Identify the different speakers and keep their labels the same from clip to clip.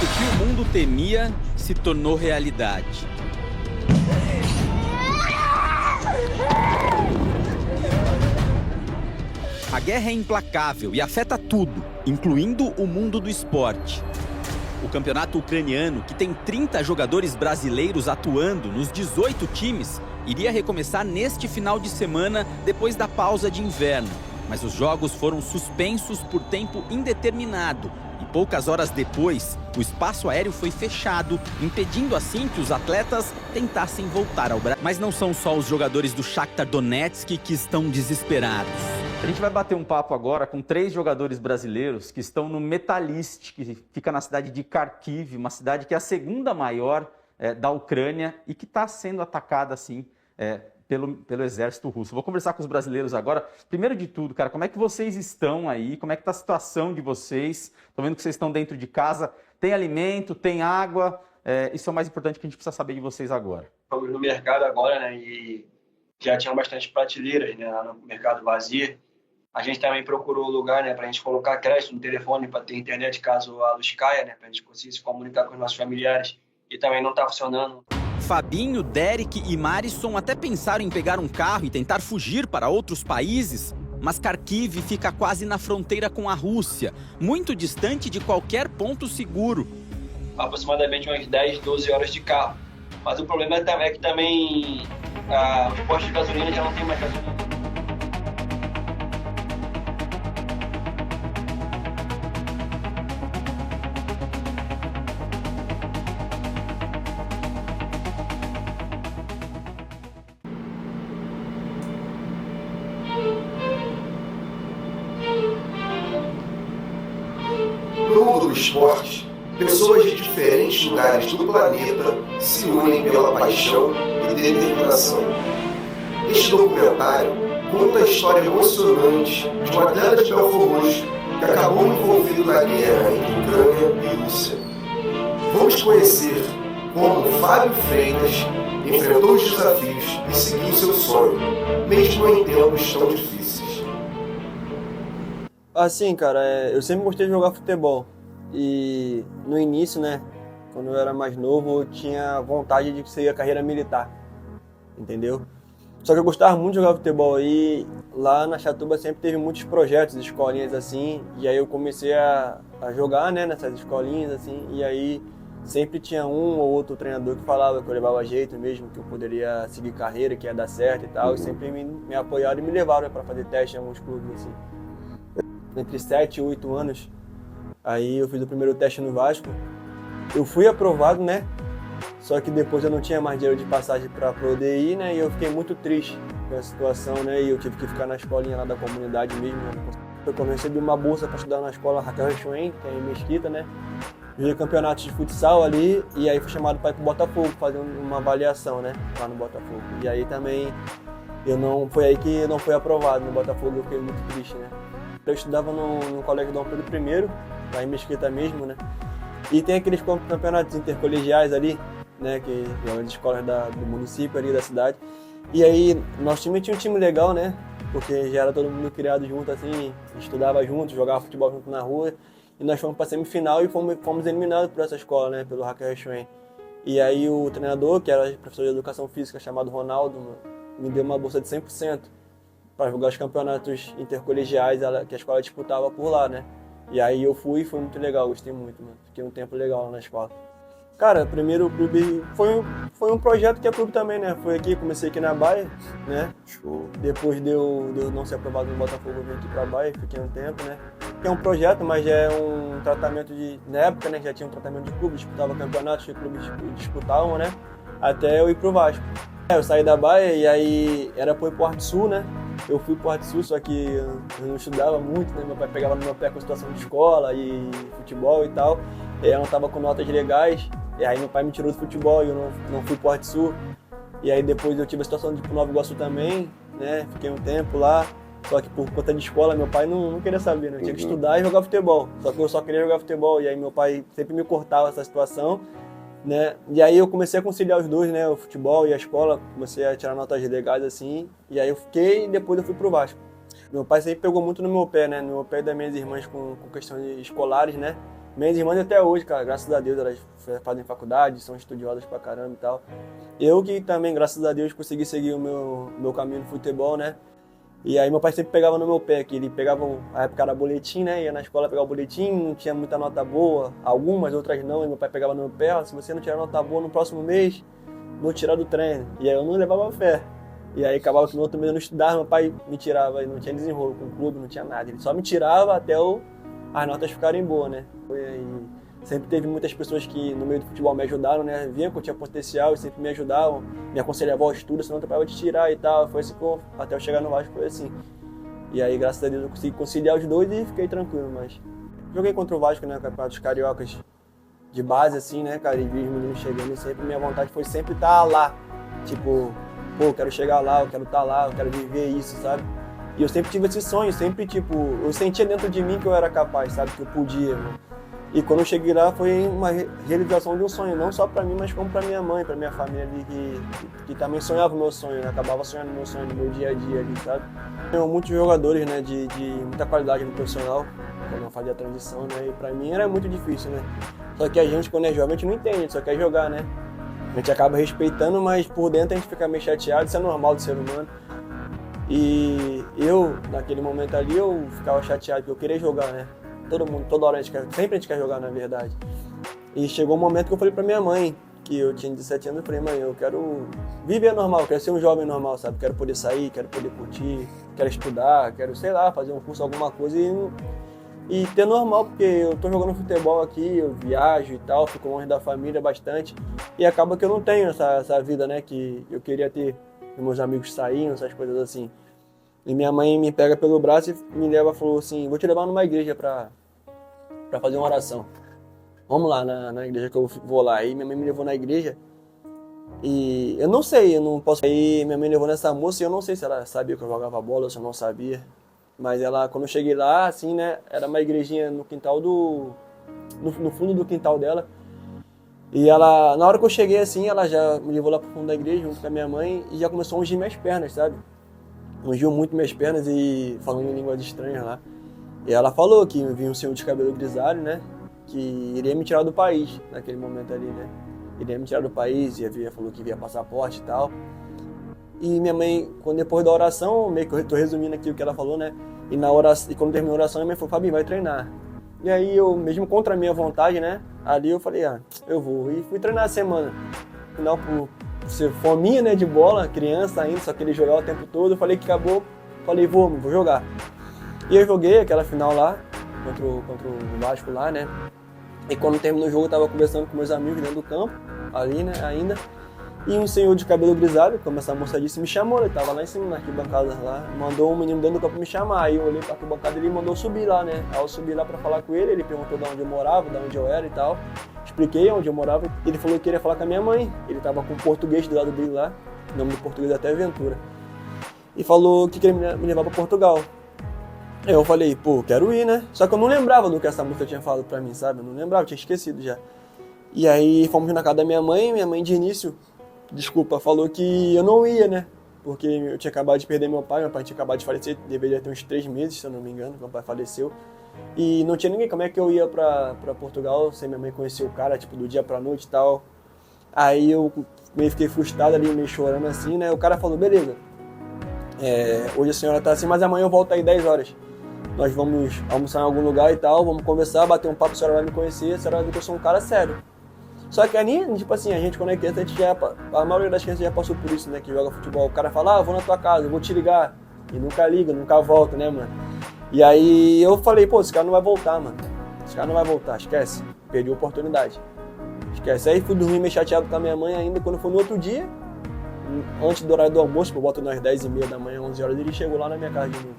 Speaker 1: O que o mundo temia se tornou realidade. A guerra é implacável e afeta tudo, incluindo o mundo do esporte. O campeonato ucraniano, que tem 30 jogadores brasileiros atuando nos 18 times, iria recomeçar neste final de semana, depois da pausa de inverno. Mas os jogos foram suspensos por tempo indeterminado e poucas horas depois, o espaço aéreo foi fechado, impedindo assim que os atletas tentassem voltar ao Brasil. Mas não são só os jogadores do Shakhtar Donetsk que estão desesperados. A gente vai bater um papo agora com 3 jogadores brasileiros que estão no Metalist, que fica na cidade de Kharkiv, uma cidade que é a segunda maior da Ucrânia e que está sendo atacada assim pelo exército russo. Vou conversar com os brasileiros agora. Primeiro de tudo, cara, como é que vocês estão aí? Como é que está a situação de vocês? Estou vendo que vocês estão dentro de casa. Tem alimento, tem água? Isso é o mais importante que a gente precisa saber de vocês agora.
Speaker 2: Estamos no mercado agora, né? E já tinham bastante prateleiras, né, lá no mercado vazio. A gente também procurou lugar, né, para a gente colocar crédito no telefone para ter internet caso a luz caia, né, para a gente conseguir se comunicar com os nossos familiares. E também não está funcionando.
Speaker 1: Fabinho, Derek e Marisson até pensaram em pegar um carro e tentar fugir para outros países, mas Kharkiv fica quase na fronteira com a Rússia, muito distante de qualquer ponto seguro.
Speaker 2: Aproximadamente umas 10, 12 horas de carro. Mas o problema é que também os postos de gasolina já não tem mais gasolina.
Speaker 3: No mundo do esporte, pessoas de diferentes lugares do planeta se unem pela paixão e determinação. Este documentário conta a história emocionante de um atleta de Belfort Roxo que acabou envolvido na guerra entre Ucrânia e Rússia. Vamos conhecer como Fábio Freitas enfrentou os desafios e seguiu seu sonho, mesmo em tempos tão difíceis.
Speaker 4: Assim, cara, eu sempre gostei de jogar futebol e no início, né, quando eu era mais novo, eu tinha vontade de seguir a carreira militar, entendeu? Só que eu gostava muito de jogar futebol e lá na Chatuba sempre teve muitos projetos, escolinhas assim, e aí eu comecei a jogar, né, nessas escolinhas assim, e aí sempre tinha um ou outro treinador que falava que eu levava jeito mesmo, que eu poderia seguir carreira, que ia dar certo e tal, e sempre me apoiaram e me levaram para fazer teste em alguns clubes assim. Entre 7 e 8 anos, aí eu fiz o primeiro teste no Vasco. Eu fui aprovado, né? Só que depois eu não tinha mais dinheiro de passagem para poder ir, né? E eu fiquei muito triste com a situação, né? E eu tive que ficar na escolinha lá da comunidade mesmo. Foi quando eu recebi uma bolsa para estudar na escola Raquel Rechuem, que é em Mesquita, né? Joguei campeonatos de futsal ali e aí fui chamado para ir pro Botafogo fazer uma avaliação, né? Lá no Botafogo. E aí também foi aí que eu não fui aprovado no Botafogo, eu fiquei muito triste, né? Eu estudava no Colégio Dom Pedro I, lá em Mesquita mesmo, né? E tem aqueles campeonatos intercolegiais ali, né? Que são as escolas do município ali, da cidade. E aí, nosso time tinha um time legal, né? Porque já era todo mundo criado junto, assim, estudava junto, jogava futebol junto na rua. E nós fomos para a semifinal e fomos eliminados por essa escola, né? Pelo Raquel Rechuem. E aí o treinador, que era professor de educação física, chamado Ronaldo, me deu uma bolsa de 100%. Para jogar os campeonatos intercolegiais que a escola disputava por lá, né? E aí eu fui e foi muito legal, gostei muito, mano. Fiquei um tempo legal lá na escola. Cara, primeiro o clube foi um projeto que é clube também, né? Foi aqui, comecei aqui na Bahia, né? Depois de eu não ser aprovado no Botafogo, eu vim aqui pra Bahia, fiquei um tempo, né? Que é um projeto, mas já é um tratamento na época, né? Já tinha um tratamento de clube, disputava campeonatos que clubes disputavam, né? Até eu ir pro Vasco. Eu saí da Bahia e aí era pro Porto Sul, né? Eu fui pro Porto Sul, só que eu não estudava muito, né? Meu pai pegava no meu pé com a situação de escola e futebol e tal. E aí eu não tava com notas legais. E aí meu pai me tirou do futebol e eu não fui pro Porto Sul. E aí depois eu tive a situação de ir pro Nova Iguaçu também, né? Fiquei um tempo lá. Só que por conta de escola, meu pai não queria saber, né? Eu tinha que estudar e jogar futebol. Só que eu só queria jogar futebol. E aí meu pai sempre me cortava essa situação, né? E aí eu comecei a conciliar os dois, né? O futebol e a escola. Comecei a tirar notas legais assim. E aí eu fiquei e depois eu fui pro Vasco. Meu pai sempre pegou muito no meu pé, né? No meu pé e das minhas irmãs com questões escolares, né? Minhas irmãs até hoje, cara, graças a Deus, elas fazem faculdade, são estudiosas pra caramba e tal. Eu que também, graças a Deus, consegui seguir o meu caminho no futebol, né? E aí meu pai sempre pegava no meu pé, que ele pegava, a época era boletim, né? Ia na escola pegar o boletim, não tinha muita nota boa, algumas, outras não, e meu pai pegava no meu pé, ó, se você não tirar nota boa no próximo mês, vou tirar do treino. E aí eu não levava fé. E aí acabava que no outro mês eu não estudava, meu pai me tirava, e não tinha desenrolo com o clube, não tinha nada. Ele só me tirava até as notas ficarem boas, né? E sempre teve muitas pessoas que no meio do futebol me ajudaram, né? Viam que eu tinha potencial e sempre me ajudavam, me aconselhavam ao estudo, senão eu tentava te tirar e tal. Foi assim que até eu chegar no Vasco foi assim. E aí, graças a Deus, eu consegui conciliar os dois e fiquei tranquilo, mas... Joguei contra o Vasco, né? Campeonatos cariocas de base, assim, né, cara? E vi os meninos chegando e sempre minha vontade foi sempre estar lá. Tipo, pô, eu quero chegar lá, eu quero estar lá, eu quero viver isso, sabe? E eu sempre tive esse sonho, sempre, tipo, eu sentia dentro de mim que eu era capaz, sabe? Que eu podia, mano. E quando eu cheguei lá foi uma realização de um sonho, não só pra mim, mas como pra minha mãe, pra minha família ali, que também sonhava o meu sonho, né? Acabava sonhando o meu sonho no meu dia a dia ali, sabe? Tenho muitos jogadores, né, de muita qualidade no profissional, quando eu fazia a transição, né? E pra mim era muito difícil, né? Só que a gente, quando é jovem, a gente não entende, a gente só quer jogar, né? A gente acaba respeitando, mas por dentro a gente fica meio chateado, isso é normal do ser humano. E eu, naquele momento ali, eu ficava chateado, porque eu queria jogar, né? Todo mundo, toda hora, sempre a gente quer jogar, na verdade. E chegou um momento que eu falei pra minha mãe, que eu tinha 17 anos, eu falei, mãe, eu quero viver normal, eu quero ser um jovem normal, sabe? Quero poder sair, quero poder curtir, quero estudar, quero, sei lá, fazer um curso, alguma coisa e ter normal, porque eu tô jogando futebol aqui, eu viajo e tal, fico longe da família bastante, e acaba que eu não tenho essa vida, né, que eu queria ter. Meus amigos saíam, essas coisas assim. E minha mãe me pega pelo braço e me leva, falou assim, vou te levar numa igreja pra fazer uma oração. Vamos lá na igreja que eu vou lá. Aí minha mãe me levou na igreja e eu não sei, eu não posso... Aí minha mãe me levou nessa moça e eu não sei se ela sabia que eu jogava bola ou se eu não sabia. Mas ela, quando eu cheguei lá, assim, né, era uma igrejinha no quintal no fundo do quintal dela. E ela, na hora que eu cheguei assim, ela já me levou lá pro fundo da igreja junto com a minha mãe e já começou a ungir minhas pernas, sabe? Ungiu muito minhas pernas e falando em línguas estranhas lá. E ela falou que vinha um senhor de cabelo grisalho, né? Que iria me tirar do país naquele momento ali, né? Iria me tirar do país, falou que via passaporte e tal. E minha mãe, depois da oração, meio que eu tô resumindo aqui o que ela falou, né? E quando terminou a oração, minha mãe falou, Fabinho, vai treinar. E aí eu, mesmo contra a minha vontade, né? Ali eu falei, eu vou. E fui treinar a semana. Afinal, por ser fominha, né, de bola, criança ainda, só queria jogar o tempo todo. Eu falei que acabou, falei, vou jogar. E eu joguei aquela final lá, contra o Vasco lá, né? E quando terminou o jogo, eu tava conversando com meus amigos dentro do campo, ali, né, ainda. E um senhor de cabelo grisalho, como essa moça disse, me chamou, ele tava lá em cima, na arquibancada lá, mandou um menino dentro do campo me chamar. Aí eu olhei pra arquibancada e ele mandou subir lá, né? Aí eu subi lá pra falar com ele perguntou de onde eu morava, de onde eu era e tal. Expliquei onde eu morava, ele falou que queria falar com a minha mãe. Ele tava com um português do lado dele lá, o nome do português é até Ventura. E falou que queria me levar pra Portugal. Aí eu falei, pô, quero ir, né? Só que eu não lembrava do que essa moça tinha falado pra mim, sabe? Eu não lembrava, eu tinha esquecido já. E aí fomos na casa da minha mãe de início, falou que eu não ia, né? Porque eu tinha acabado de perder meu pai tinha acabado de falecer, deveria ter uns 3 meses, se eu não me engano, meu pai faleceu. E não tinha ninguém, como é que eu ia pra Portugal sem minha mãe conhecer o cara, tipo, do dia pra noite e tal. Aí eu meio fiquei frustrado ali, meio chorando assim, né? O cara falou, beleza, hoje a senhora tá assim, mas amanhã eu volto aí 10 horas. Nós vamos almoçar em algum lugar e tal, vamos conversar, bater um papo, a senhora vai me conhecer, a senhora vai ver que eu sou um cara sério. Só que ali, tipo assim, a gente quando é criança, a maioria das crianças já passou por isso, né, que joga futebol. O cara fala, eu vou na tua casa, eu vou te ligar. E nunca liga, nunca volta, né, mano? E aí eu falei, pô, esse cara não vai voltar, mano. Esse cara não vai voltar, esquece. Perdi a oportunidade. Esquece. Aí fui dormir meio chateado com a minha mãe ainda, quando foi no outro dia, antes do horário do almoço, que eu boto nas 10h30 da manhã, 11 horas, ele chegou lá na minha casa de novo.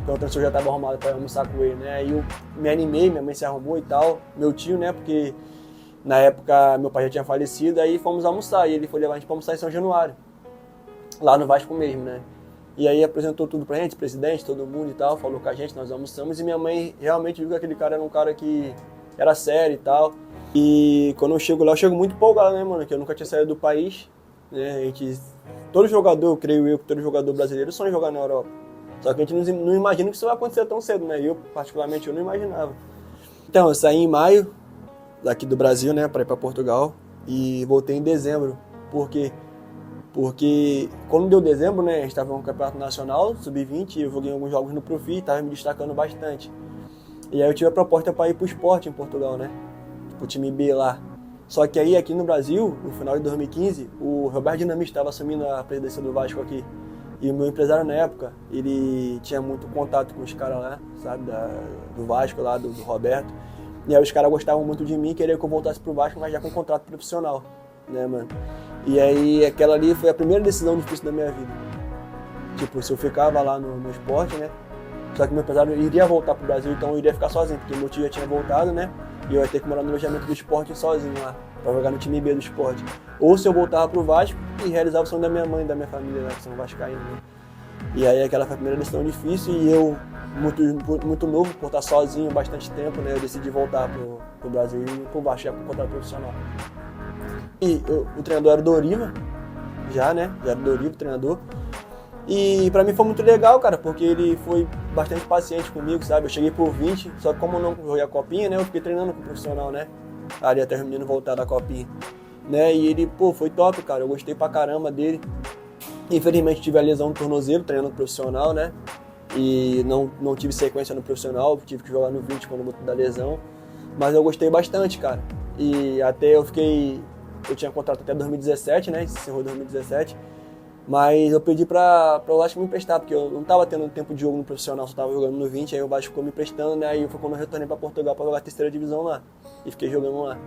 Speaker 4: Então o transfer já estava arrumado para almoçar com ele, né? Aí eu me animei, minha mãe se arrumou e tal, meu tio, né? Porque na época meu pai já tinha falecido, aí fomos almoçar e ele foi levar a gente para almoçar em São Januário, lá no Vasco mesmo, né? E aí apresentou tudo pra gente, presidente, todo mundo e tal, falou com a gente, nós almoçamos e minha mãe realmente viu que aquele cara era um cara que era sério e tal. E quando eu chego lá, eu chego muito empolgado, né, mano? Que eu nunca tinha saído do país, né? Todo jogador, creio eu, que todo jogador brasileiro sonha em jogar na Europa. Só que a gente não imagina que isso vai acontecer tão cedo, né? Eu, particularmente, eu não imaginava. Então, eu saí em maio daqui do Brasil, né, para ir para Portugal e voltei em dezembro. Por quê? Porque quando deu dezembro, né, a gente estava no Campeonato Nacional, Sub-20, e eu joguei alguns jogos no Profi, estava me destacando bastante. E aí eu tive a proposta para ir para o Sport em Portugal, né, pro time B lá. Só que aí aqui no Brasil, no final de 2015, o Roberto Dinamite estava assumindo a presidência do Vasco aqui. E o meu empresário na época, ele tinha muito contato com os caras lá, sabe, do Vasco lá, do Roberto. E aí os caras gostavam muito de mim, queriam que eu voltasse pro Vasco, mas já com contrato profissional, né, mano? E aí aquela ali foi a primeira decisão difícil da minha vida. Tipo, se eu ficava lá no esporte, né? Só que meu empresário iria voltar pro Brasil, então eu iria ficar sozinho, porque meu tio já tinha voltado, né? E eu ia ter que morar no alojamento do esporte sozinho lá, pra jogar no time B do esporte. Ou se eu voltava pro Vasco e realizava o sonho da minha mãe e da minha família, né, que são vascaínos, né? E aí aquela foi a primeira decisão difícil e eu, muito novo, por estar sozinho bastante tempo, né, eu decidi voltar pro Brasil e pro Vasco, já com contrato profissional. E o treinador era o Doriva, já era o Doriva, o treinador. E pra mim foi muito legal, cara, porque ele foi bastante paciente comigo, sabe? Eu cheguei por 20, só que como eu não joguei a copinha, né, eu fiquei treinando com o profissional, né? Ali até os meninos voltar da copinha, né? E ele, foi top, cara, eu gostei pra caramba dele. Infelizmente tive a lesão no tornozelo, treinando profissional, né? E não tive sequência no profissional, tive que jogar no 20 quando voltei da lesão. Mas eu gostei bastante, cara. E até eu tinha contrato até 2017, né? Encerrou 2017. Mas eu pedi pra o Vasco me emprestar, porque eu não tava tendo tempo de jogo no profissional, só tava jogando no 20, aí o Vasco ficou me emprestando, né? Aí foi quando eu retornei pra Portugal pra jogar a terceira divisão lá. E fiquei jogando lá.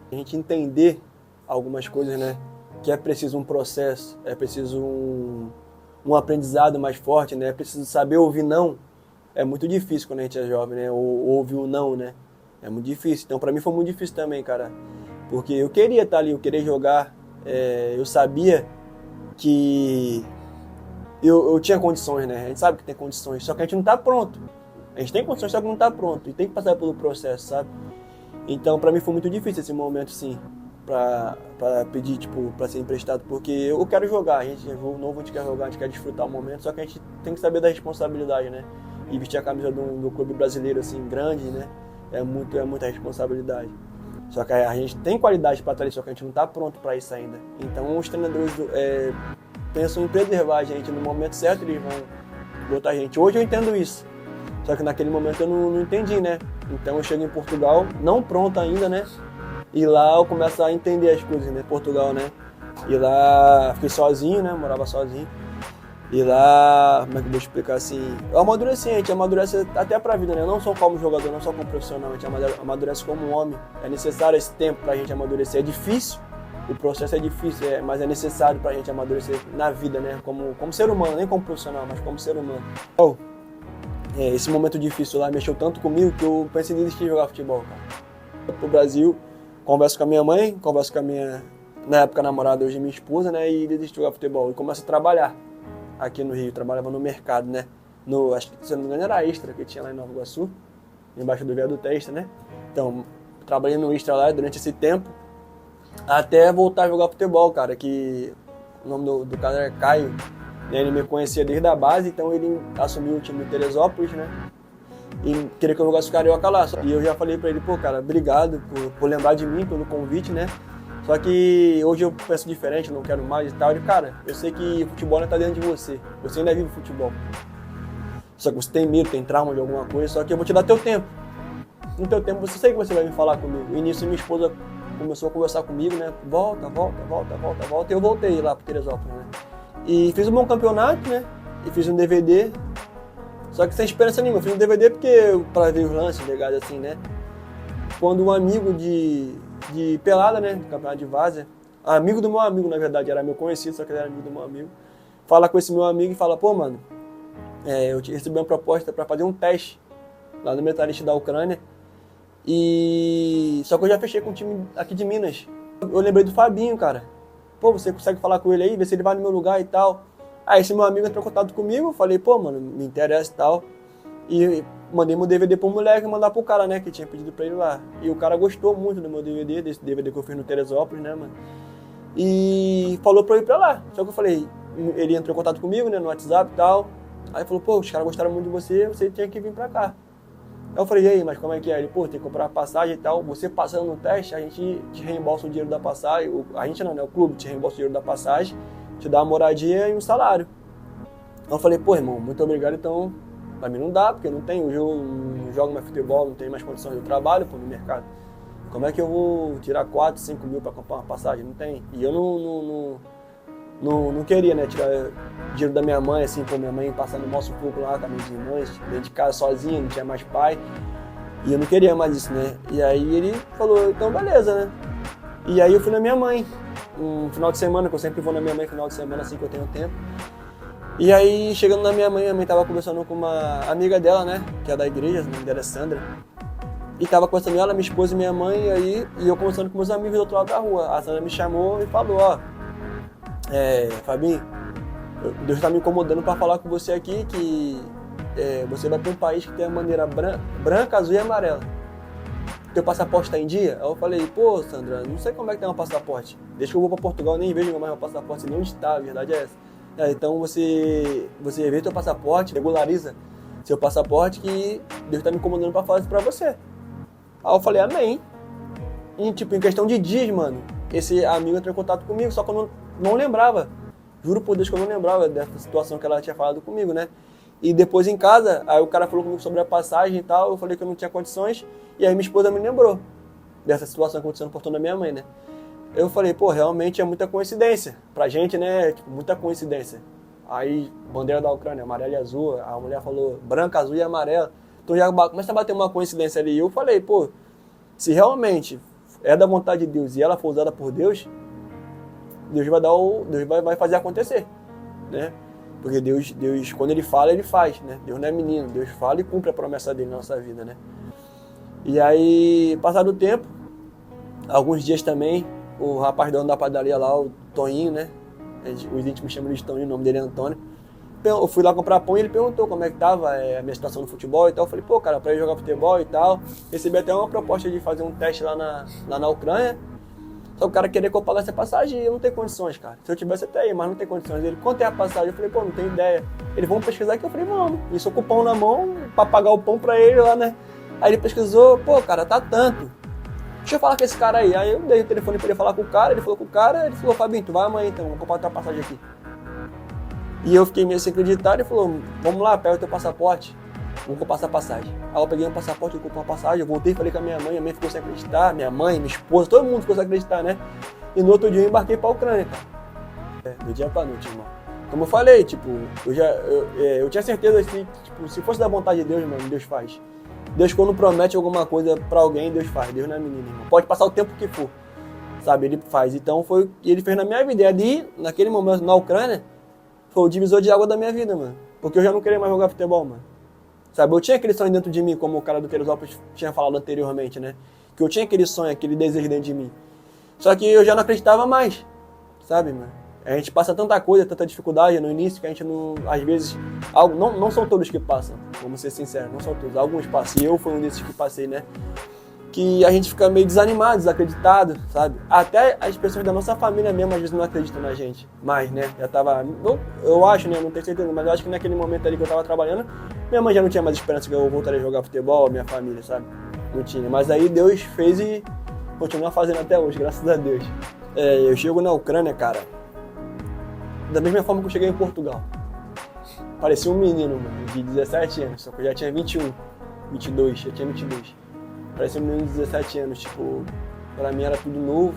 Speaker 4: A gente entender algumas coisas, né? Que é preciso um processo, é preciso um aprendizado mais forte, né? É preciso saber ouvir não. É muito difícil quando a gente é jovem, né? Ou ouvir o não, né? É muito difícil. Então pra mim foi muito difícil também, cara. Porque eu queria estar ali, eu queria jogar, eu sabia que eu tinha condições, né? A gente sabe que tem condições, só que a gente não tá pronto. A gente tem condições, só que não tá pronto. E tem que passar pelo processo, sabe? Então, pra mim foi muito difícil esse momento, sim, pra pedir, tipo, pra ser emprestado, porque eu quero jogar, a gente é novo, a gente quer jogar, a gente quer desfrutar o momento, só que a gente tem que saber da responsabilidade, né? E vestir a camisa do clube brasileiro, assim, grande, né? É muita responsabilidade. Só que a gente tem qualidade para estar ali, só que a gente não está pronto para isso ainda. Então os treinadores pensam em preservar a gente no momento certo, eles vão botar a gente. Hoje eu entendo isso, só que naquele momento eu não entendi, né? Então eu chego em Portugal, não pronto ainda, né? E lá eu começo a entender as coisas, né? Portugal, né? E lá fiquei sozinho, né? Morava sozinho. E lá, como é que eu vou explicar assim? Eu amadureci, a gente amadurece até pra vida, né? Não só como jogador, não só como profissional, a gente amadurece como homem. É necessário esse tempo pra gente amadurecer. É difícil, o processo é difícil, mas é necessário pra gente amadurecer na vida, né? Como ser humano, nem como profissional, mas como ser humano. Então, esse momento difícil lá mexeu tanto comigo que eu pensei em desistir de jogar futebol, cara. Eu pro Brasil, converso com a minha mãe, converso com a minha, na época, namorada, hoje minha esposa, né? E desisti de jogar futebol e começo a trabalhar. Aqui no Rio, trabalhava no mercado, né? Acho que, se eu não me engano, era Extra, que tinha lá em Nova Iguaçu, embaixo do viaduto Extra, né? Então, trabalhei no Extra lá durante esse tempo, até voltar a jogar futebol, cara, que o nome do cara era Caio, né? Ele me conhecia desde a base, então ele assumiu o time do Teresópolis, né? E queria que eu jogasse o Carioca lá. E eu já falei pra ele, pô, cara, obrigado por lembrar de mim, pelo convite, né? Só que hoje eu penso diferente, não quero mais e tal. Ele, cara, eu sei que futebol não tá dentro de você. Você ainda vive futebol. Só que você tem medo, tem trauma de alguma coisa, só que eu vou te dar teu tempo. No teu tempo, você sei que você vai me falar comigo. E nisso minha esposa começou a conversar comigo, né? Volta. E eu voltei lá pro Teresópolis, né? E fiz um bom campeonato, né? E fiz um DVD. Só que sem esperança nenhuma. Eu fiz um DVD pra ver os lances legais assim, né? Quando um amigo de pelada, né, do campeonato de várzea, amigo do meu amigo, na verdade, era meu conhecido, só que ele era amigo do meu amigo, fala com esse meu amigo e fala, pô, mano, eu recebi uma proposta para fazer um teste lá no Metalist da Ucrânia, só que eu já fechei com o time aqui de Minas. Eu lembrei do Fabinho, cara, pô, você consegue falar com ele aí, ver se ele vai no meu lugar e tal. Aí esse meu amigo entrou em contato comigo, eu falei, pô, mano, me interessa e tal, e mandei meu DVD pro moleque e mandar pro cara, né, que tinha pedido pra ele lá. E o cara gostou muito do meu DVD, desse DVD que eu fiz no Teresópolis, né, mano. E falou pra eu ir pra lá. Só que eu falei, ele entrou em contato comigo, né, no WhatsApp e tal. Aí falou, pô, os caras gostaram muito de você, você tinha que vir pra cá. Aí eu falei, e aí, mas como é que é? Ele, pô, tem que comprar passagem e tal, você passando no teste, a gente te reembolsa o dinheiro da passagem, a gente não, né, o clube te reembolsa o dinheiro da passagem, te dá uma moradia e um salário. Aí eu falei, pô, irmão, muito obrigado, então, pra mim não dá, porque não tenho, eu não jogo mais futebol, não tenho mais condições de trabalho, pô, no mercado. Como é que eu vou tirar 4, 5 mil pra comprar uma passagem? Não tem. E eu não queria, né, tirar dinheiro da minha mãe, assim, pô, minha mãe passando mó sufoco lá com as minhas irmãs, dentro de casa sozinha, não tinha mais pai. E eu não queria mais isso, né? E aí ele falou, então beleza, né? E aí eu fui na minha mãe, um final de semana, que eu sempre vou na minha mãe final de semana, assim que eu tenho tempo. E aí, chegando na minha mãe tava conversando com uma amiga dela, né, que é da igreja, o nome dela é Sandra. E tava conversando ela, minha esposa e minha mãe, e eu conversando com meus amigos do outro lado da rua. A Sandra me chamou e falou, ó, Fabinho, Deus tá me incomodando pra falar com você aqui que você vai pra um país que tem a bandeira branca, azul e amarela. Teu passaporte tá em dia? Aí eu falei, pô, Sandra, não sei como é que tem um passaporte. Desde que eu vou pra Portugal, nem vejo mais meu passaporte, nem onde tá, a verdade é essa. Então você vê teu passaporte, regulariza seu passaporte, que Deus tá me incomodando pra falar isso pra você. Aí eu falei, amém. E tipo, em questão de dias, mano, esse amigo entrou em contato comigo, só que eu não lembrava. Juro por Deus que eu não lembrava dessa situação que ela tinha falado comigo, né? E depois em casa, aí o cara falou comigo sobre a passagem e tal, eu falei que eu não tinha condições, e aí minha esposa me lembrou dessa situação acontecendo por toda a minha mãe, né? Eu falei, pô, realmente é muita coincidência. Pra gente, né, tipo, muita coincidência. Aí, bandeira da Ucrânia, amarela e azul, a mulher falou branca, azul e amarela. Então já começa a bater uma coincidência ali. E eu falei, pô, se realmente é da vontade de Deus e ela for usada por Deus, Deus vai fazer acontecer, né? Porque Deus, quando Ele fala, Ele faz, né? Deus não é menino, Deus fala e cumpre a promessa dele na nossa vida, né? E aí, passado o tempo, alguns dias também, o rapaz dono da padaria lá, o Toninho, né? Os íntimos chamam ele de Toninho, o nome dele é Antônio. Eu fui lá comprar pão e ele perguntou como é que tava a minha situação no futebol e tal. Eu falei, pô, cara, pra ir jogar futebol e tal. Recebi até uma proposta de fazer um teste lá na Ucrânia. Só que o cara queria que eu pagasse a passagem e eu não tenho condições, cara. Se eu tivesse até aí, mas não tem condições. Ele, quanto é a passagem? Eu falei, pô, não tenho ideia. Ele, vamos pesquisar aqui? Eu falei, vamos. Isso com o pão na mão, pra pagar o pão pra ele lá, né? Aí ele pesquisou, pô, cara, tá tanto. Deixa eu falar com esse cara aí. Aí eu dei o telefone pra ele falar com o cara, ele falou com o cara, ele falou, Fabinho, tu vai amanhã então, vou comprar tua passagem aqui. E eu fiquei meio sem acreditar, ele falou, vamos lá, pega o teu passaporte, vamos comprar essa passagem. Aí eu peguei um passaporte, eu comprei uma passagem, eu voltei e falei com a minha mãe ficou sem acreditar, minha mãe, minha esposa, todo mundo ficou sem acreditar, né? E no outro dia eu embarquei pra Ucrânia, cara. Do dia pra noite, irmão. Como eu falei, tipo, eu tinha certeza assim, tipo, se fosse da vontade de Deus, mano, Deus faz. Deus, quando promete alguma coisa pra alguém, Deus faz. Deus não é menino, irmão. Pode passar o tempo que for, sabe? Ele faz. Então foi o que ele fez na minha vida. E ali, naquele momento, na Ucrânia, foi o divisor de água da minha vida, mano. Porque eu já não queria mais jogar futebol, mano. Sabe? Eu tinha aquele sonho dentro de mim, como o cara do Teresópolis tinha falado anteriormente, né? Que eu tinha aquele sonho, aquele desejo dentro de mim. Só que eu já não acreditava mais, sabe, mano? A gente passa tanta coisa, tanta dificuldade no início que a gente não, às vezes, não são todos que passam, vamos ser sinceros, não são todos. Alguns passam, e eu fui um desses que passei, né? Que a gente fica meio desanimado, desacreditado, sabe? Até as pessoas da nossa família mesmo às vezes não acreditam na gente, mas, né? Já tava, eu acho, né? Não tenho certeza, mas eu acho que naquele momento ali que eu tava trabalhando, minha mãe já não tinha mais esperança que eu voltaria a jogar futebol, minha família, sabe? Não tinha. Mas aí Deus fez e continua fazendo até hoje, graças a Deus. Eu chego na Ucrânia, cara, da mesma forma que eu cheguei em Portugal. Parecia um menino, mano, de 17 anos, só que eu já tinha 21, 22, já tinha 22. Parecia um menino de 17 anos, tipo, pra mim era tudo novo,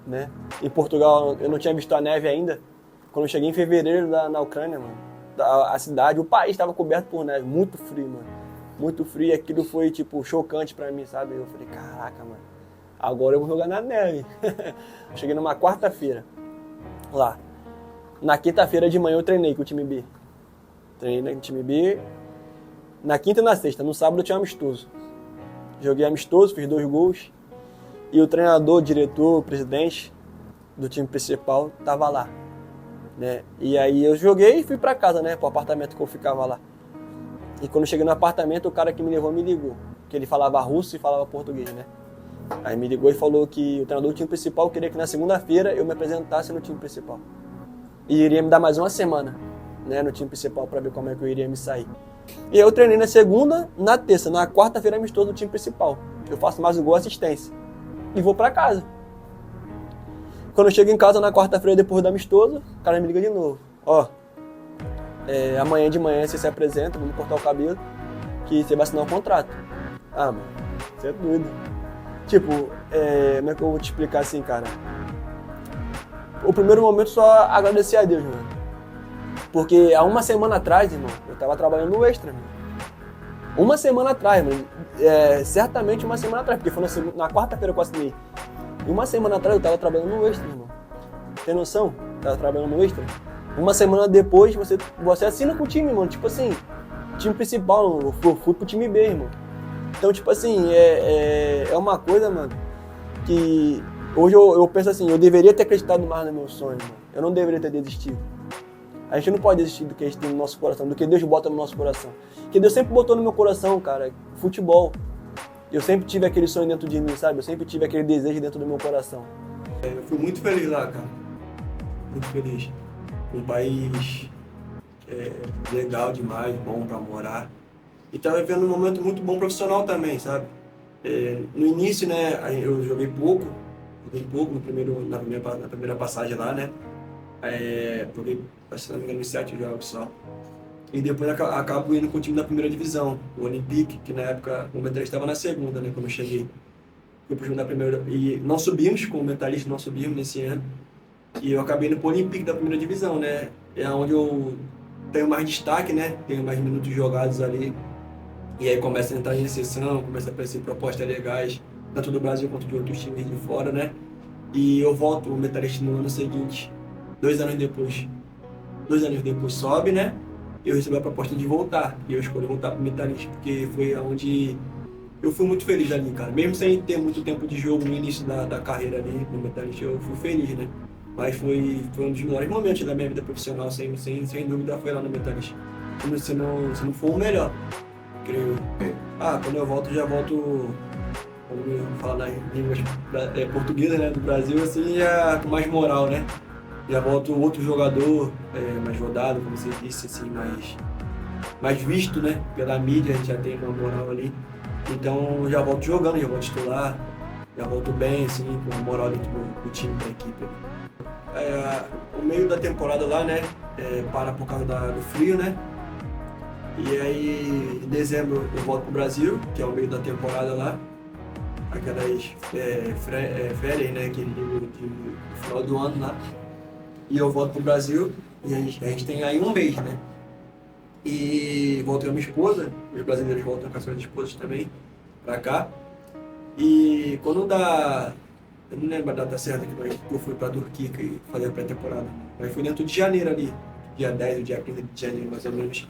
Speaker 4: né? Em Portugal eu não tinha visto a neve ainda. Quando eu cheguei em fevereiro na Ucrânia, mano, a cidade, o país estava coberto por neve, muito frio, mano. Muito frio, e aquilo foi, tipo, chocante pra mim, sabe? Eu falei, caraca, mano, agora eu vou jogar na neve. Eu cheguei numa quarta-feira, lá. Na quinta-feira de manhã eu treinei com o time B. Treinei no time B na quinta e na sexta. No sábado eu tinha amistoso. Joguei amistoso, fiz 2 gols. E o treinador, o diretor, o presidente do time principal tava lá, né? E aí eu joguei e fui pra casa, né? Pro apartamento que eu ficava lá. E quando eu cheguei no apartamento, o cara que me levou me ligou. Que ele falava russo e falava português, né? Aí me ligou e falou que o treinador do time principal queria que na segunda-feira eu me apresentasse no time principal. E iria me dar mais uma semana, né, no time principal para ver como é que eu iria me sair. E aí eu treinei na segunda, na terça, na quarta-feira amistoso do time principal. Eu faço mais um gol, assistência. E vou pra casa. Quando eu chego em casa na quarta-feira depois do amistoso, o cara me liga de novo. Ó, amanhã de manhã você se apresenta, vamos cortar o cabelo, que você vai assinar um contrato. Ah, mano, você é doido. Tipo, como é que eu vou te explicar assim, cara? O primeiro momento só agradecer a Deus, mano. Porque há uma semana atrás, irmão, eu tava trabalhando no Extra, mano. Uma semana atrás, mano. Certamente uma semana atrás, porque foi na quarta-feira que eu assinei. E uma semana atrás eu tava trabalhando no Extra, irmão. Tem noção? Tava trabalhando no Extra. Uma semana depois você assina com o time, mano. Tipo assim, time principal, eu fui pro time B, irmão. Então, tipo assim, é uma coisa, mano, que hoje eu penso assim, eu deveria ter acreditado mais no meu sonho, mano. Eu não deveria ter desistido. A gente não pode desistir do que a gente tem no nosso coração, do que Deus bota no nosso coração. Porque Deus sempre botou no meu coração, cara, futebol. Eu sempre tive aquele sonho dentro de mim, sabe? Eu sempre tive aquele desejo dentro do meu coração. Eu fui muito feliz lá, cara. Muito feliz. Um país legal demais, bom pra morar. E tava vivendo um momento muito bom profissional também, sabe? No início, né, eu joguei pouco na primeira passagem lá, né? Joguei, se não me engano, 7 jogos só. E depois acabo indo com o time da primeira divisão, o Olympique, que na época o Metalista estava na segunda, né, quando eu cheguei. Fui pro time da primeira, e não subimos, com o Metalista não subimos nesse ano. E eu acabei indo pro Olympique da primeira divisão, né? É onde eu tenho mais destaque, né? Tenho mais minutos jogados ali. E aí começa a entrar em sessão, começa a aparecer propostas legais, tanto do Brasil quanto de outros times de fora, né? E eu volto o Metalista no ano seguinte, 2 anos depois. 2 anos depois sobe, né? Eu recebi a proposta de voltar. E eu escolhi voltar pro Metalista, porque foi onde eu fui muito feliz ali, cara. Mesmo sem ter muito tempo de jogo no início da carreira ali no Metalista, eu fui feliz, né? Mas foi um dos melhores momentos da minha vida profissional, sem dúvida, foi lá no Metalista. Se não for o melhor, creio. Quando eu volto, já volto, vamos falar nas línguas portuguesas, né, do Brasil, assim, já com mais moral, né? Já volto outro jogador, mais rodado, como você disse, assim, mais visto, né? Pela mídia, a gente já tem uma moral ali. Então, já volto jogando, já volto titular, já volto bem, assim, com a moral dentro do time, da equipe. O meio da temporada lá, né, para por causa do frio, né? E aí, em dezembro, eu volto pro Brasil, que é o meio da temporada lá. Aquelas férias, né, que no final do ano lá. E eu volto pro Brasil, e a gente tem aí um mês, né? E volto com a minha esposa, os brasileiros voltam com as suas esposas também pra cá. E quando dá, eu não lembro a data certa que eu fui pra Turquia fazer a pré-temporada. Mas foi dentro de janeiro ali, dia 10 ou dia 15 de janeiro mais ou menos.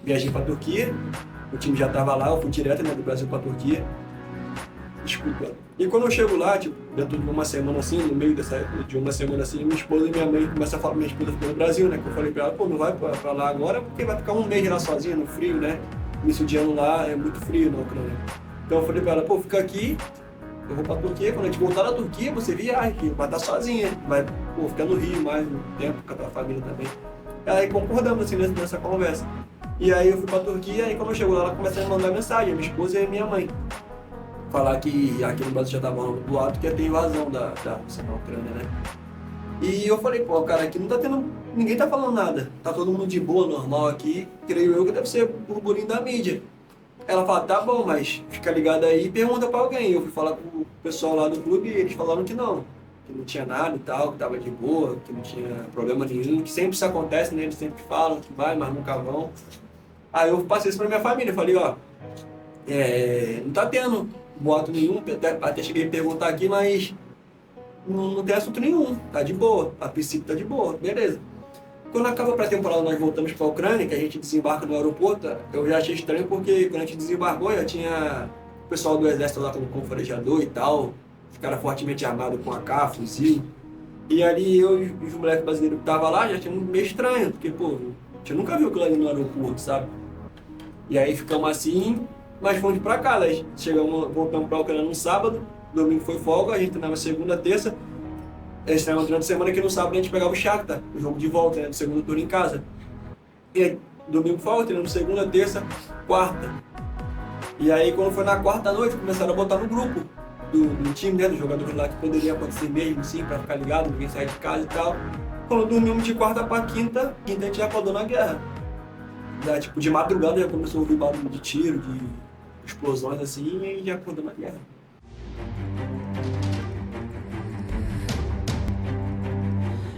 Speaker 4: Viajei pra Turquia, o time já tava lá, eu fui direto, né, do Brasil pra Turquia. Desculpa. E quando eu chego lá, tipo, dentro de uma semana assim, no meio de uma semana assim, minha esposa e minha mãe começam a falar, minha esposa ficou no Brasil, né? Que eu falei pra ela, pô, não vai pra lá agora porque vai ficar um mês lá sozinha, no frio, né? Início de ano lá é muito frio na Ucrânia. Então eu falei pra ela, pô, fica aqui, eu vou pra Turquia, quando a gente voltar da Turquia, você viaja, vai estar sozinha, vai, pô, ficar no Rio mais um tempo com a tua família também. Aí concordamos assim nessa conversa. E aí eu fui pra Turquia, e quando eu chego lá, ela começa a me mandar mensagem, minha esposa e minha mãe. Falar que aqui no Brasil já tava rolando do lado que ia ter invasão da Rússia na Ucrânia, né? E eu falei, pô, cara, aqui não tá tendo, ninguém tá falando nada. Tá todo mundo de boa, normal aqui, creio eu que deve ser burburinho da mídia. Ela fala, tá bom, mas fica ligado aí e pergunta pra alguém. Eu fui falar com o pessoal lá do clube e eles falaram que não tinha nada e tal, que tava de boa, que não tinha problema nenhum, que sempre isso acontece, né? Eles sempre falam que vai, mas nunca vão. Aí eu passei isso pra minha família, falei, ó, não tá tendo boato nenhum, até cheguei a perguntar aqui, mas não tem assunto nenhum, tá de boa, a princípio tá de boa, beleza. Quando acaba a pré-temporada, nós voltamos pra Ucrânia, que a gente desembarca no aeroporto, eu já achei estranho porque quando a gente desembarcou, já tinha o pessoal do exército lá com farejador e tal, os caras fortemente armados com AK, fuzil. E ali eu e os moleques brasileiros que estavam lá já tinha meio estranho, porque, pô, a gente nunca viu aquilo ali no aeroporto, sabe? E aí ficamos assim, mas fomos pra casa, voltamos pra Ucrânia no sábado, domingo foi folga, a gente treinava segunda, terça, eles treinavam durante a semana que no sábado a gente pegava o Shakhtar, o jogo de volta, né, do segundo turno em casa. E aí, domingo folga, treinamos segunda, terça, quarta. E aí quando foi na quarta noite, começaram a botar no grupo do time, né, dos jogadores lá que poderia acontecer mesmo, sim, pra ficar ligado, ninguém sair de casa e tal. Quando dormimos de quarta pra quinta a gente já acordou na guerra. Tipo, de madrugada já começou a ouvir barulho de tiro, de explosões assim, e já acordou na guerra.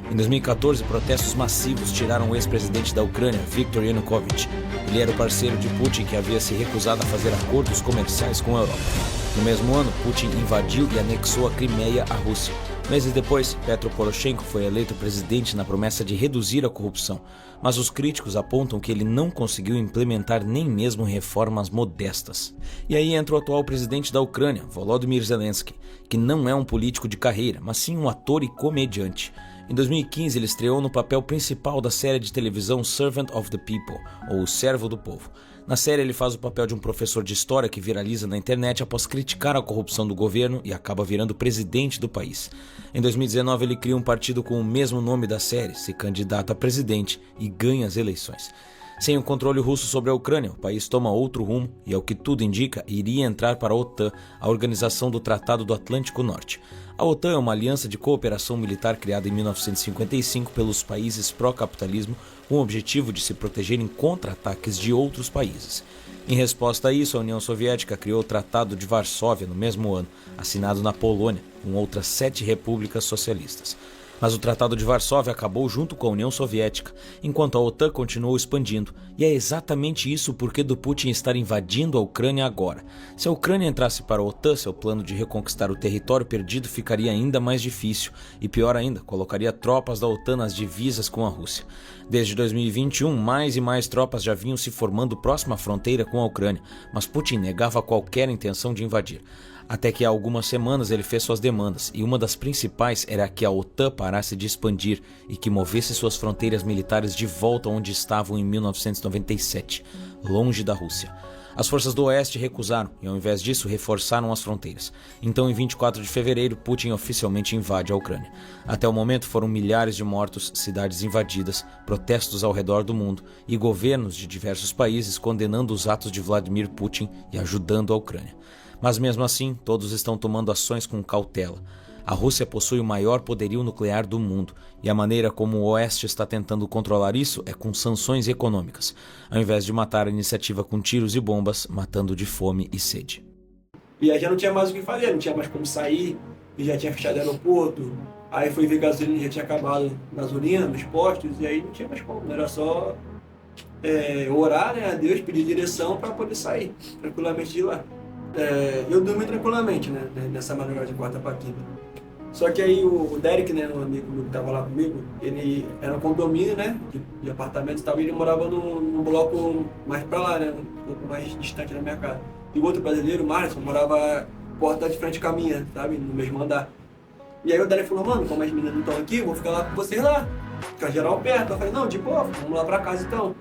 Speaker 5: Em 2014, protestos massivos tiraram o ex-presidente da Ucrânia, Viktor Yanukovych. Ele era o parceiro de Putin que havia se recusado a fazer acordos comerciais com a Europa. No mesmo ano, Putin invadiu e anexou a Crimeia à Rússia. Meses depois, Petro Poroshenko foi eleito presidente na promessa de reduzir a corrupção, mas os críticos apontam que ele não conseguiu implementar nem mesmo reformas modestas. E aí entra o atual presidente da Ucrânia, Volodymyr Zelensky, que não é um político de carreira, mas sim um ator e comediante. Em 2015, ele estreou no papel principal da série de televisão Servant of the People, ou Servo do Povo. Na série, ele faz o papel de um professor de história que viraliza na internet após criticar a corrupção do governo e acaba virando presidente do país. Em 2019, ele cria um partido com o mesmo nome da série, se candidata a presidente e ganha as eleições. Sem o controle russo sobre a Ucrânia, o país toma outro rumo e, ao que tudo indica, iria entrar para a OTAN, a Organização do Tratado do Atlântico Norte. A OTAN é uma aliança de cooperação militar criada em 1955 pelos países pró-capitalismo com o objetivo de se protegerem contra ataques de outros países. Em resposta a isso, a União Soviética criou o Tratado de Varsóvia no mesmo ano, assinado na Polônia, com outras 7 repúblicas socialistas. Mas o Tratado de Varsóvia acabou junto com a União Soviética, enquanto a OTAN continuou expandindo. E é exatamente isso o porquê do Putin estar invadindo a Ucrânia agora. Se a Ucrânia entrasse para a OTAN, seu plano de reconquistar o território perdido ficaria ainda mais difícil. E pior ainda, colocaria tropas da OTAN nas divisas com a Rússia. Desde 2021, mais e mais tropas já vinham se formando próximo à fronteira com a Ucrânia, mas Putin negava qualquer intenção de invadir. Até que há algumas semanas ele fez suas demandas, e uma das principais era que a OTAN parasse de expandir e que movesse suas fronteiras militares de volta onde estavam em 1997, longe da Rússia. As forças do Oeste recusaram e, ao invés disso, reforçaram as fronteiras. Então, em 24 de fevereiro, Putin oficialmente invade a Ucrânia. Até o momento foram milhares de mortos, cidades invadidas, protestos ao redor do mundo e governos de diversos países condenando os atos de Vladimir Putin e ajudando a Ucrânia. Mas mesmo assim, todos estão tomando ações com cautela. A Rússia possui o maior poderio nuclear do mundo, e a maneira como o Oeste está tentando controlar isso é com sanções econômicas, ao invés de matar a iniciativa com tiros e bombas, matando de fome e sede.
Speaker 4: E aí já não tinha mais o que fazer, não tinha mais como sair, e já tinha fechado o aeroporto, aí foi ver gasolina, já tinha acabado gasolina nos postos, e aí não tinha mais como, era só orar, né, a Deus, pedir direção para poder sair tranquilamente de lá. Eu dormi tranquilamente, né, nessa madrugada de quarta para quinta. Só que aí o Derek, né, um amigo meu que estava lá comigo, ele era um condomínio, né, de apartamentos e tal, e ele morava num bloco mais para lá, né, um pouco mais distante da minha casa. E o outro brasileiro, o Márcio, morava porta de frente com a minha, sabe, no mesmo andar. E aí o Derek falou, mano, como as meninas não estão aqui, eu vou ficar lá com vocês lá, ficar geral perto. Eu falei, não, de boa, vamos lá para casa então.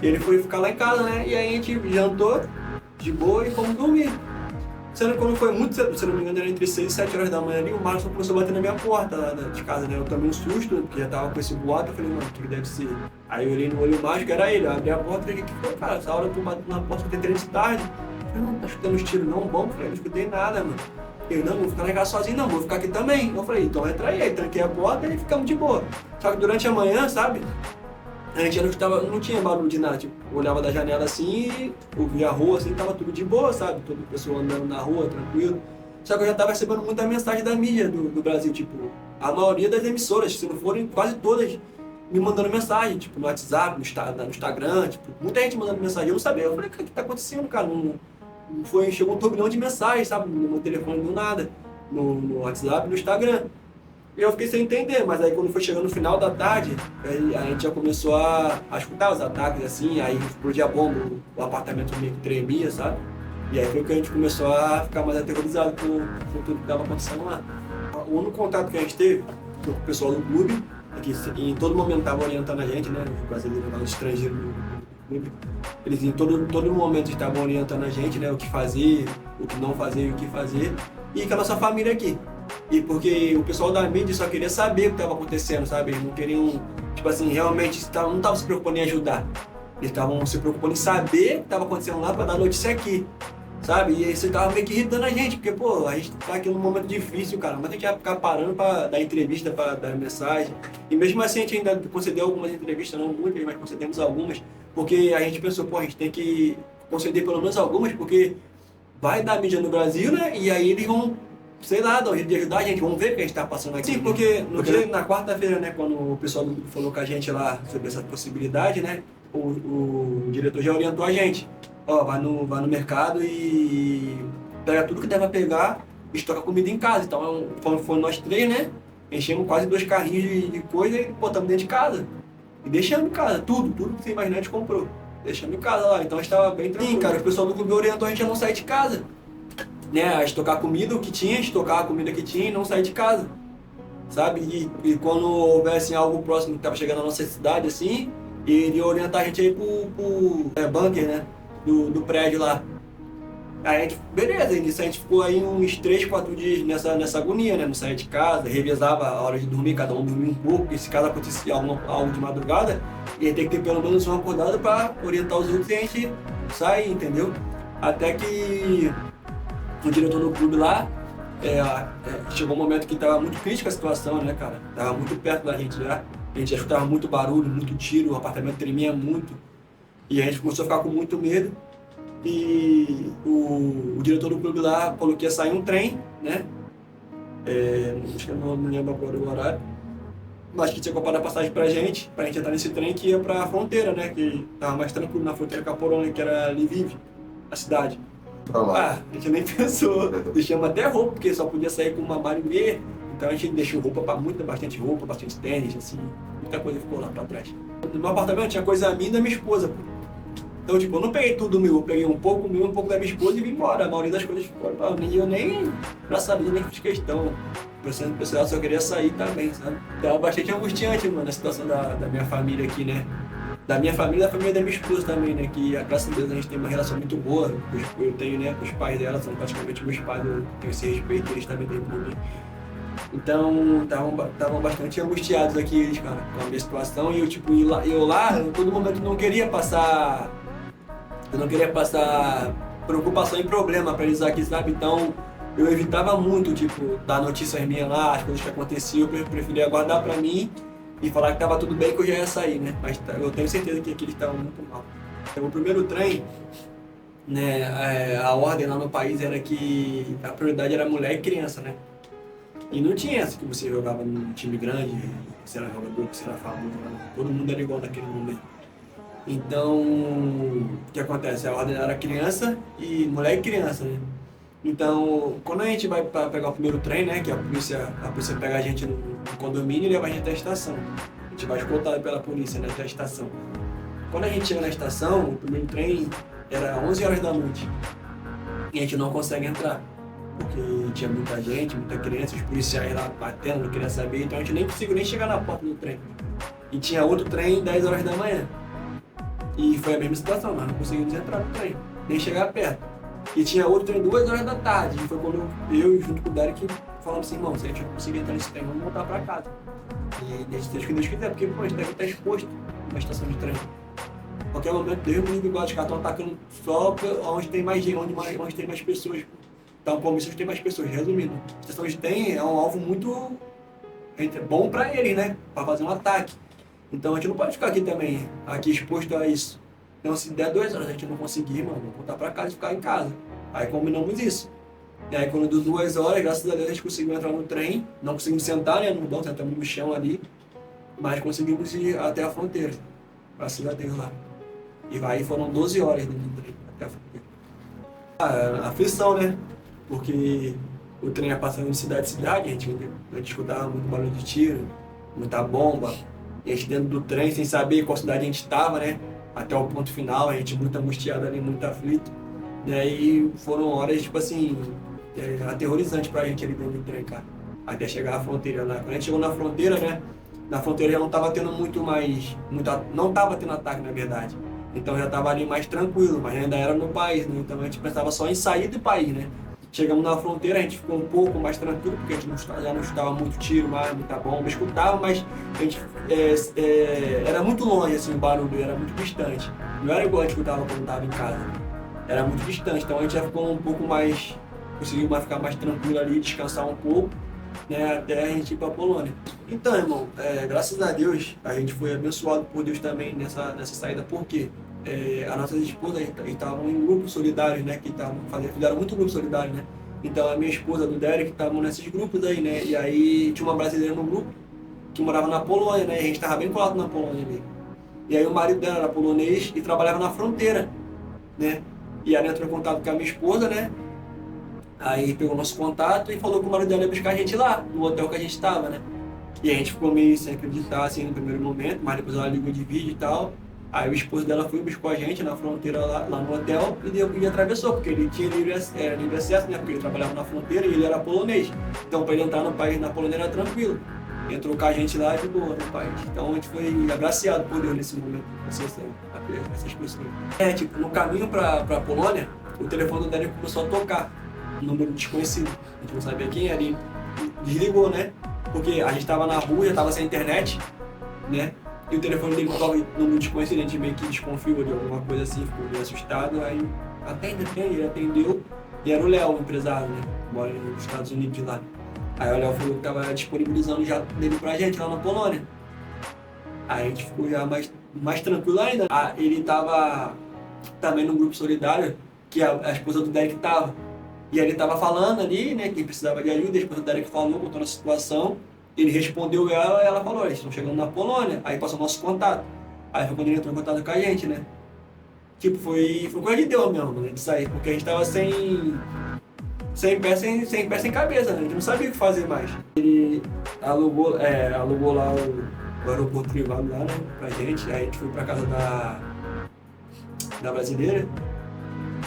Speaker 4: E ele foi ficar lá em casa, né, e aí a gente jantou de boa e fomos dormir. Sendo que quando foi muito cedo, se não me engano, era entre 6 e 7 horas da manhã ali, o Márcio começou a bater na minha porta lá de casa, né? Eu tomei um susto, porque já tava com esse boato, eu falei, mano, o que deve ser? Aí eu olhei no olho mágico, era ele, eu abri a porta e falei, o que foi, cara? Essa hora tu bateu na porta, eu tenho treino de tarde. Eu falei, não, tá escutando os tiros não, bom? Eu falei, não escutei nada, mano. Eu, não vou ficar na casa sozinho não, vou ficar aqui também. Eu falei, então entra aí, tranquei a porta e ficamos de boa. Só que durante a manhã, sabe? A gente não tinha barulho de nada, tipo, olhava da janela assim e ouvia a rua, assim, tava tudo de boa, sabe? Toda pessoa andando na rua, tranquilo. Só que eu já tava recebendo muita mensagem da mídia do Brasil, tipo, a maioria das emissoras, se não forem quase todas, me mandando mensagem, tipo, no WhatsApp, no Instagram, tipo, muita gente mandando mensagem. Eu não sabia, eu falei, cara, o que tá acontecendo, cara? Chegou um turbilhão de mensagens, sabe? No meu telefone, do nada, no WhatsApp, no Instagram. E eu fiquei sem entender, mas aí quando foi chegando no final da tarde, aí a gente já começou a escutar os ataques assim, aí explodia a bomba, o apartamento meio que tremia, sabe? E aí foi que a gente começou a ficar mais aterrorizado com tudo que estava acontecendo lá. O único contato que a gente teve foi com o pessoal do clube, que em todo momento estava orientando a gente, né? Os brasileiros, os estrangeiros do clube. Eles em todo momento estavam orientando a gente, né? O que fazer, o que não fazer e o que fazer. E com a nossa família aqui. E porque o pessoal da mídia só queria saber o que estava acontecendo, sabe? Eles não queriam, tipo assim, realmente não estavam se preocupando em ajudar. Eles estavam se preocupando em saber o que estava acontecendo lá para dar notícia aqui, sabe? E isso tava meio que irritando a gente, porque, pô, a gente tá aqui num momento difícil, cara, mas a gente ia ficar parando para dar entrevista, para dar mensagem. E mesmo assim a gente ainda concedeu algumas entrevistas, não muitas, mas concedemos algumas, porque a gente pensou, pô, a gente tem que conceder pelo menos algumas, porque vai dar mídia no Brasil, né? E aí eles vão, sei lá, dar um jeito de ajudar a gente, vamos ver o que a gente tá passando aqui. Sim, porque no dia, na quarta-feira, né, quando o pessoal do grupo falou com a gente lá sobre essa possibilidade, né, o diretor já orientou a gente. Ó, vai no mercado e pega tudo que deve pegar e estoca comida em casa. Então, foram nós 3, né, enchemos quase 2 carrinhos de coisa e botamos dentro de casa. E deixamos em casa, tudo que você imaginar a gente comprou. Deixamos em casa lá, então a gente estava bem tranquilo. Sim, cara, o pessoal do clube orientou a gente a não sair de casa. Né, a estocar comida, o que tinha, estocar a comida que tinha e não sair de casa. Sabe? E quando houvesse algo próximo que estava chegando na nossa cidade, assim, ele orientar a gente aí pro bunker, né, do prédio lá. Aí a gente, beleza, a gente ficou aí uns 3, 4 dias nessa agonia, né, não saía de casa, revezava a hora de dormir, cada um dormia um pouco, e se caso acontecia algo de madrugada, ia ter que ter pelo menos uma acordada para orientar os outros e a gente sair, entendeu? Até que o diretor do clube lá, chegou um momento que estava muito crítica a situação, né, cara? Tava muito perto da gente já. A gente já escutava muito barulho, muito tiro, o apartamento tremia muito. E a gente começou a ficar com muito medo. E o diretor do clube lá falou que ia sair um trem, né? Acho que eu não lembro agora o horário. Mas que tinha comprado a passagem pra gente entrar nesse trem que ia pra fronteira, né? Que tava mais tranquilo na fronteira com a Polônia, que era Lviv, a cidade. A gente nem pensou, deixamos até roupa, porque só podia sair com uma marinê, então a gente deixou bastante roupa, bastante tênis, assim, muita coisa ficou lá pra trás. No meu apartamento tinha coisa minha e da minha esposa, pô. Então, tipo, eu não peguei tudo meu, eu peguei um pouco meu, um pouco da minha esposa e vim embora. A maioria das coisas ficou, eu nem pra saber, nem fiz questão. O pessoal só queria sair também, sabe? Então, bastante angustiante, mano, a situação da minha família aqui, né? Da minha família e da família da minha esposa também, né? Que, graças a Deus, a gente tem uma relação muito boa. Eu tenho, né? Os pais dela são praticamente meus pais, eu tenho esse respeito, eles também têm por mim. Então, estavam bastante angustiados aqui, eles, cara, com a minha situação. E eu, tipo, eu lá, em todo momento, não queria passar preocupação e problema pra eles aqui, sabe? Então, eu evitava muito, tipo, dar notícias minhas lá, as coisas que aconteciam, eu preferia guardar pra mim e falar que tava tudo bem, que eu já ia sair, né? Mas eu tenho certeza que aqui eles estavam muito mal. O primeiro trem, né, a ordem lá no país era que a prioridade era mulher e criança, né? E não tinha essa que você jogava num time grande, se era jogador, se era famoso, né? Todo mundo era igual naquele momento. Então, o que acontece? A ordem era criança e mulher e criança, né? Então, quando a gente vai para pegar o primeiro trem, né, que a polícia pega a gente no condomínio e leva a gente até a estação. A gente vai escoltado pela polícia, né, até a estação. Quando a gente chega na estação, o primeiro trem era 11 horas da noite. E a gente não consegue entrar, porque tinha muita gente, muita criança, os policiais lá batendo, não queria saber, então a gente nem conseguiu nem chegar na porta do trem. E tinha outro trem 10 horas da manhã. E foi a mesma situação, nós não conseguimos entrar no trem, nem chegar perto. E tinha outro trem 2 horas da tarde, e foi quando eu junto com o Derek falamos assim, irmão, se a gente não conseguir entrar nesse trem, vamos voltar pra casa. E a gente fez o que Deus quiser, porque pô, a gente deve estar exposto numa estação de trem. A qualquer momento, Deus me livre, igual os caras estão atacando só onde tem mais gente, onde tem mais pessoas. Então, como isso tem mais pessoas, resumindo, a estação de trem é um alvo muito bom pra eles, né, pra fazer um ataque. Então a gente não pode ficar aqui também, aqui exposto a isso. Então se der 2 horas a gente não conseguir, mano, vamos voltar pra casa e ficar em casa. Aí combinamos isso. E aí quando deu 2 horas, graças a Deus a gente conseguiu entrar no trem, não conseguimos sentar, né, no banco, sentamos no chão ali, mas conseguimos ir até a fronteira, graças a Deus lá. E aí foram 12 horas dentro do trem, até a fronteira. A aflição, né, porque o trem ia passando de cidade em cidade, a gente escutava muito barulho de tiro, muita bomba. E a gente dentro do trem, sem saber qual cidade a gente estava, né? Até o ponto final, a gente muito angustiado ali, muito aflito. E aí foram horas, tipo assim, aterrorizantes pra gente ali dentro do trem, cara. Até chegar à fronteira lá. Quando a gente chegou na fronteira, né? Na fronteira já não tava tendo não tava tendo ataque, na verdade. Então já tava ali mais tranquilo, mas ainda era no país, né? Então a gente pensava só em sair do país, né? Chegamos na fronteira, a gente ficou um pouco mais tranquilo, porque a gente já não escutava muito tiro, muita bomba, escutava, mas a gente, era muito longe assim, o barulho, era muito distante. Não era igual a gente escutava quando estava em casa, era muito distante, então a gente já ficou um pouco mais, conseguiu ficar mais tranquilo ali, descansar um pouco, né, até a gente ir para a Polônia. Então, irmão, graças a Deus, a gente foi abençoado por Deus também nessa saída, porque as nossas esposas estavam em grupos solidários, né, que fizeram muito grupo solidário, né. Então a minha esposa do Derek estavam nesses grupos aí, né, e aí tinha uma brasileira no grupo que morava na Polônia, né, e a gente estava bem colado na Polônia ali. E aí o marido dela era polonês e trabalhava na fronteira, né, e ela entrou em contato com a minha esposa, né, aí pegou nosso contato e falou que o marido dela ia buscar a gente lá, no hotel que a gente estava, né. E a gente ficou meio sem acreditar, assim, no primeiro momento, mas depois ela ligou de vídeo e tal. Aí o esposo dela foi e buscou a gente na fronteira lá no hotel e atravessou, porque ele tinha livre acesso, né? Porque ele trabalhava na fronteira e ele era polonês. Então para ele entrar no país, na Polônia, era tranquilo. Entrou com a gente lá e de boa no país. Então a gente foi agraciado por Deus nesse momento, essas pessoas. Tipo, no caminho para a Polônia, o telefone do Derek começou a tocar, um número desconhecido. A gente não sabia quem era e desligou, né? Porque a gente estava na rua, já estava sem internet, né? E o telefone dele estava no número desconhecido, a gente meio que desconfiou de alguma coisa assim, ficou meio assustado, aí ele atendeu, e era o Léo, o empresário, né, mora nos Estados Unidos lá. Aí o Léo falou que estava disponibilizando já dele pra gente lá na Polônia. Aí a gente ficou já mais tranquilo ainda. Ele estava também no grupo solidário, que a esposa do Derek estava. E aí ele estava falando ali, né, que precisava de ajuda, a esposa do Derek falou, contou a situação. Ele respondeu ela e ela falou, eles estão chegando na Polônia. Aí passou nosso contato. Aí foi quando ele entrou em contato com a gente, né? Tipo, foi coisa de Deus mesmo, né? De sair, porque a gente tava sem pé, sem cabeça, né? A gente não sabia o que fazer mais. Ele alugou lá o aeroporto privado lá, né? Pra gente. Aí a gente foi pra casa da brasileira.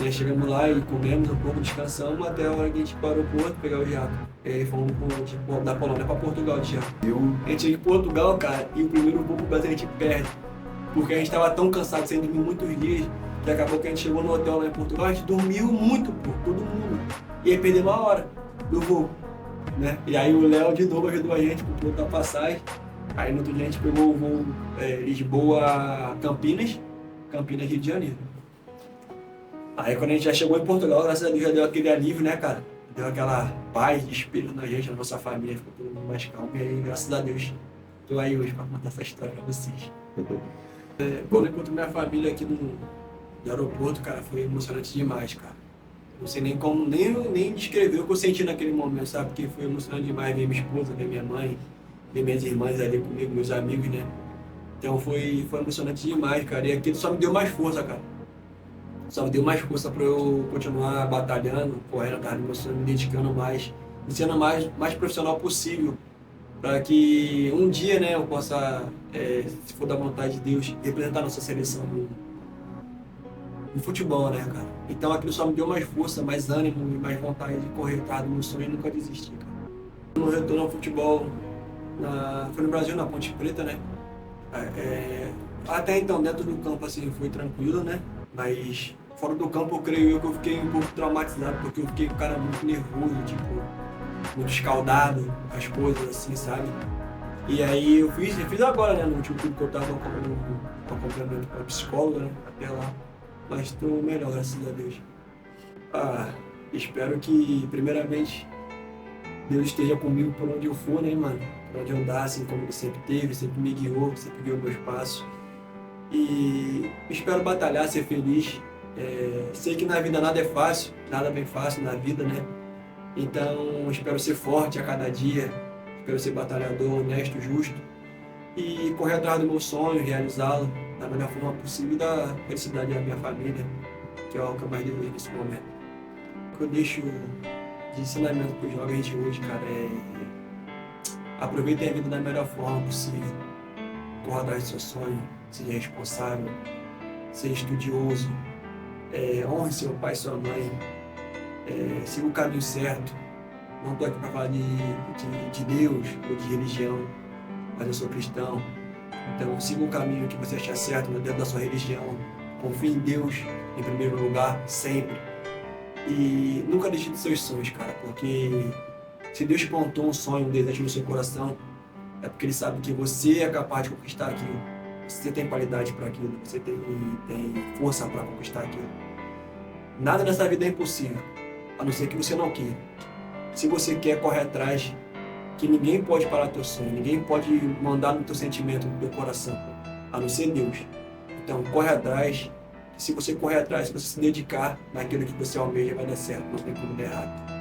Speaker 4: E aí chegamos lá e comemos um pouco, descansamos até a hora que a gente foi pro aeroporto pegar o jato. E aí fomos da Polônia para Portugal de jato. A gente ia em Portugal, cara, e o primeiro voo pro Brasil a gente perde. Porque a gente estava tão cansado, sem dormir muitos dias, que acabou que a gente chegou no hotel lá em Portugal, a gente dormiu muito, pô, todo mundo. E aí perdeu uma hora do voo, né? E aí o Léo de novo ajudou a gente com outra passagem. Aí no outro dia a gente pegou o voo Lisboa-Campinas, Rio de Janeiro. Aí quando a gente já chegou em Portugal, graças a Deus já deu aquele alívio, né, cara? Deu aquela paz de espírito na gente, na nossa família, ficou todo mundo mais calmo. E aí, graças a Deus, estou aí hoje para contar essa história para vocês. Quando eu encontro minha família aqui no aeroporto, cara, foi emocionante demais, cara. Não sei nem como, nem descrever o que eu senti naquele momento, sabe? Porque foi emocionante demais ver minha esposa, ver minha mãe, ver minhas irmãs ali comigo, meus amigos, né? Então foi emocionante demais, cara. E aquilo só me deu mais força, cara. Só me deu mais força para eu continuar batalhando, correndo atrás do meu sonho, me dedicando mais, me sendo mais profissional possível, para que um dia, né, eu possa, se for da vontade de Deus, representar nossa seleção no futebol, né, cara. Então aquilo só me deu mais força, mais ânimo e mais vontade de correr atrás do meu sonho e nunca desistir, cara. No retorno ao futebol, foi no Brasil, na Ponte Preta, né. Até então, dentro do campo, assim, foi tranquilo, né, mas fora do campo, eu creio que eu fiquei um pouco traumatizado, porque eu fiquei um cara muito nervoso, tipo, muito escaldado, as coisas assim, sabe? E aí eu fiz agora, né, no último clube que eu tava com acompanhamento com a psicóloga, né, até lá, mas estou melhor, graças a Deus. Espero que, primeiramente, Deus esteja comigo por onde eu for, né, mano? Por onde eu andar, assim como Ele sempre teve, sempre me guiou, sempre guiou meus passos. E espero batalhar, ser feliz. Sei que na vida nada é fácil, nada bem fácil na vida, né? Então espero ser forte a cada dia, espero ser batalhador, honesto, justo e correr atrás do meu sonho, realizá-lo da melhor forma possível e dar felicidade à minha família, que é o que eu mais desejo nesse momento. O que eu deixo de ensinamento para os jovens de hoje, cara, aproveitem a vida da melhor forma possível, corra atrás do seu sonho, seja responsável, seja estudioso, honre seu pai e sua mãe, siga o caminho certo. Não estou aqui para falar de Deus ou de religião, mas eu sou cristão. Então siga o caminho que você achar certo dentro da sua religião. Confie em Deus em primeiro lugar, sempre. E nunca deixe de seus sonhos, cara, porque se Deus plantou um sonho, um desejo no seu coração, é porque Ele sabe que você é capaz de conquistar aquilo. Você tem qualidade para aquilo, você tem força para conquistar aquilo. Nada nessa vida é impossível, a não ser que você não queira. Se você quer, corre atrás, que ninguém pode parar teu sonho, ninguém pode mandar no teu sentimento, no teu coração, a não ser Deus. Então, corre atrás. Se você correr atrás, se você se dedicar naquilo que você almeja, vai dar certo, não tem como dar errado.